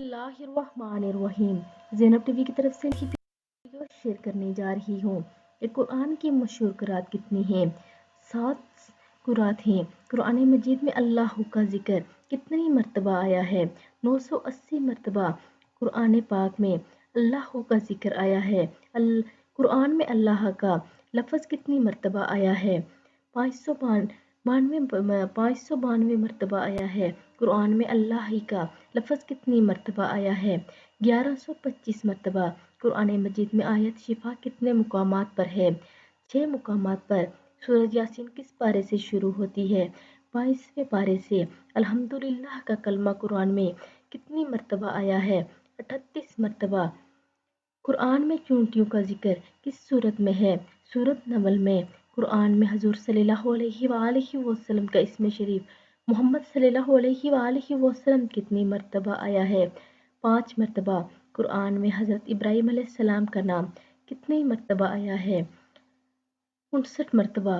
اللہ الرحمن الرحیم۔ زینب T V کی طرف سے ویڈیو شیئر کرنے جا رہی ہوں۔ ایک قرآن کی مشہور قرات کتنی ہیں؟ 7 قرات ہیں۔ قرآن مجید میں اللہ کا ذکر کتنی مرتبہ آیا ہے؟ 980 مرتبہ۔ قرآن پاک میں اللہ کا ذکر آیا ہے۔ قرآن میں اللہ کا لفظ کتنی مرتبہ آیا ہے؟ 592 مرتبہ آیا ہے۔ قرآن میں اللہ کا لفظ کتنی مرتبہ آیا ہے؟ 1125 مرتبہ۔ قرآن مجید میں آیت شفا کتنے مقامات پر ہے؟ 6 مقامات پر۔ سورۃ یاسین کس پارے سے شروع ہوتی ہے؟ 22ویں پارے سے۔ الحمدللہ کا کلمہ قرآن میں کتنی مرتبہ آیا ہے؟ 38 مرتبہ۔ قرآن میں چونٹیوں کا ذکر کس سورت میں ہے؟ سورۃ نمل میں۔ قرآن میں حضور صلی اللہ علیہ وآلہ وسلم کا اسم شریف محمد صلی اللہ علیہ وآلہ وسلم کتنی مرتبہ آیا ہے؟ 5 مرتبہ۔ قرآن میں حضرت ابراہیم علیہ السلام کا نام کتنی مرتبہ آیا ہے؟ 59 مرتبہ۔